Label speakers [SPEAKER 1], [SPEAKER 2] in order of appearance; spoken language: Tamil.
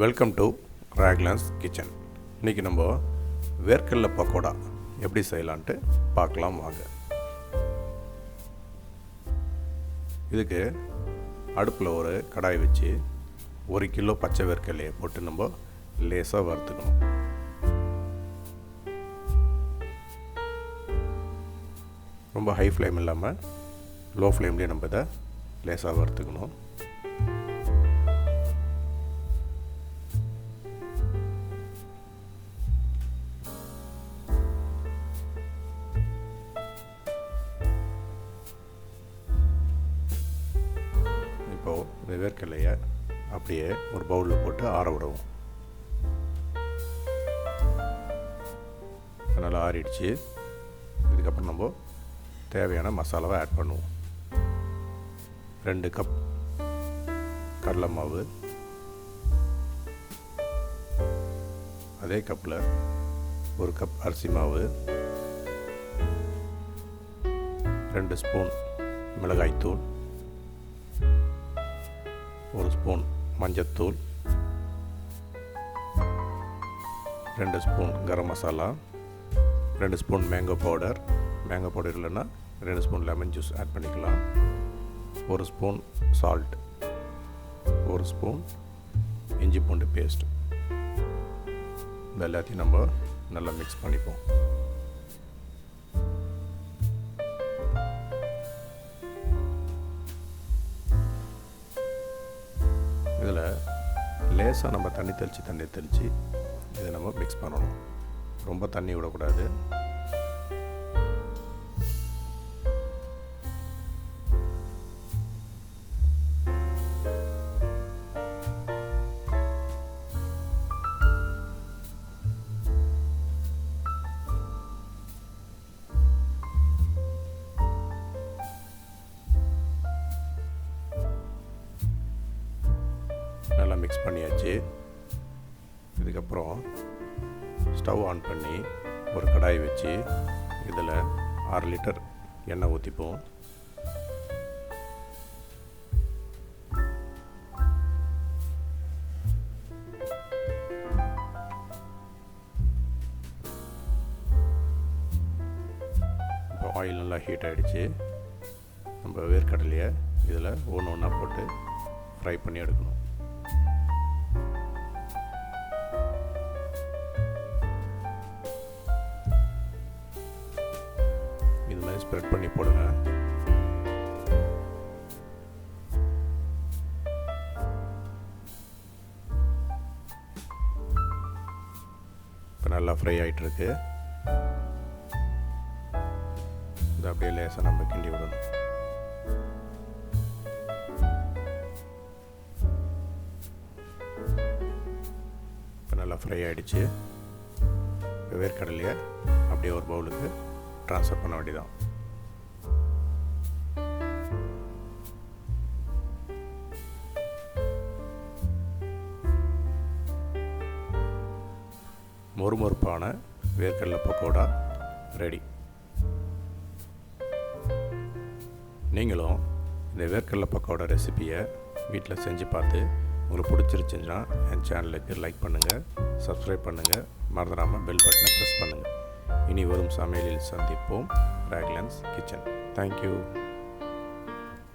[SPEAKER 1] Welcome to ராக்லான்ஸ் kitchen. இன்றைக்கி நம்ம வேர்க்கடலை பக்கோடா எப்படி செய்யலான்ட்டு பார்க்கலாம் வாங்க. இதுக்கு அடுப்பில் ஒரு கடாய் வச்சு 1 கிலோ பச்சை வேர்க்கடலையை போட்டு நம்ம லேசாக வறுத்துக்கணும். ரொம்ப ஹை ஃப்ளேம் இல்லாமல் லோ ஃப்ளேம்லேயே நம்ம இதை லேசாக வறுத்துக்கணும். இப்போது இந்த வேர்க்கடலையை அப்படியே ஒரு பவுலில் போட்டு ஆற விடுவோம். நல்லா ஆறிடுச்சு. இதுக்கப்புறம் நம்ம தேவையான மசாலாவை ஆட் பண்ணுவோம். 2 கப் கடலை மாவு, அதே கப்பில் 1 கப் அரிசி மாவு, 2 ஸ்பூன் மிளகாய்த்தூள், 1 ஸ்பூன் மஞ்சத்தூள், 2 spoon garam masala, 2 spoon mango powder இல்லைன்னா 2 ஸ்பூன் லெமன் ஜூஸ் ஆட் பண்ணிக்கலாம், 1 ஸ்பூன் சால்ட், 1 ஸ்பூன் இஞ்சி பூண்டு பேஸ்ட். இது எல்லாத்தையும் நம்ம நல்லா மிக்ஸ் பண்ணிப்போம். இதில் லேசாக நம்ம தண்ணி தெளித்து இதை நம்ம மிக்ஸ் பண்ணணும். ரொம்ப தண்ணி விடக்கூடாது. நல்லா மிக்ஸ் பண்ணியாச்சு. இதுக்கப்புறம் ஸ்டவ் ஆன் பண்ணி ஒரு கடாய் வச்சு இதில் 6 லிட்டர் எண்ணெய் ஊற்றிப்போம். இப்போ ஆயில் நல்லா ஹீட் ஆகிடுச்சு. நம்ம வேர்க்கடலையை இதில் ஒன்றா போட்டு ஃப்ரை பண்ணி எடுக்கணும். இது மாதிரி ஸ்ப்ரெட் பண்ணி போடுங்க. இப்போ நல்லா ஃப்ரை ஆகிட்டுருக்கு. இது அப்படியே லேசாக நம்ம கிண்டி விடணும். இப்போ நல்லா ஃப்ரை ஆகிடுச்சு. இப்போ வேர்க்கடலையை அப்படியே ஒரு பவுலுக்கு ட்ரான்ஸ்ஃபர் பண்ண வேண்டியதான். மொறுமொறுப்பான வேர்க்கடலை பக்கோடா ரெடி. நீங்களும் இந்த வேர்க்கடலை பக்கோடா ரெசிபியை வீட்டில் செஞ்சு பார்த்து உங்களுக்கு பிடிச்சிருச்சுன்னா என் சேனலுக்கு லைக் பண்ணுங்கள், சப்ஸ்கிரைப் பண்ணுங்கள், மறந்துடாமல் பெல் பட்டனை ப்ரெஸ் பண்ணுங்கள். இனி வரும் சமையலில் சந்திப்போம். ராக்லான்ஸ் கிச்சன். தேங்க்யூ.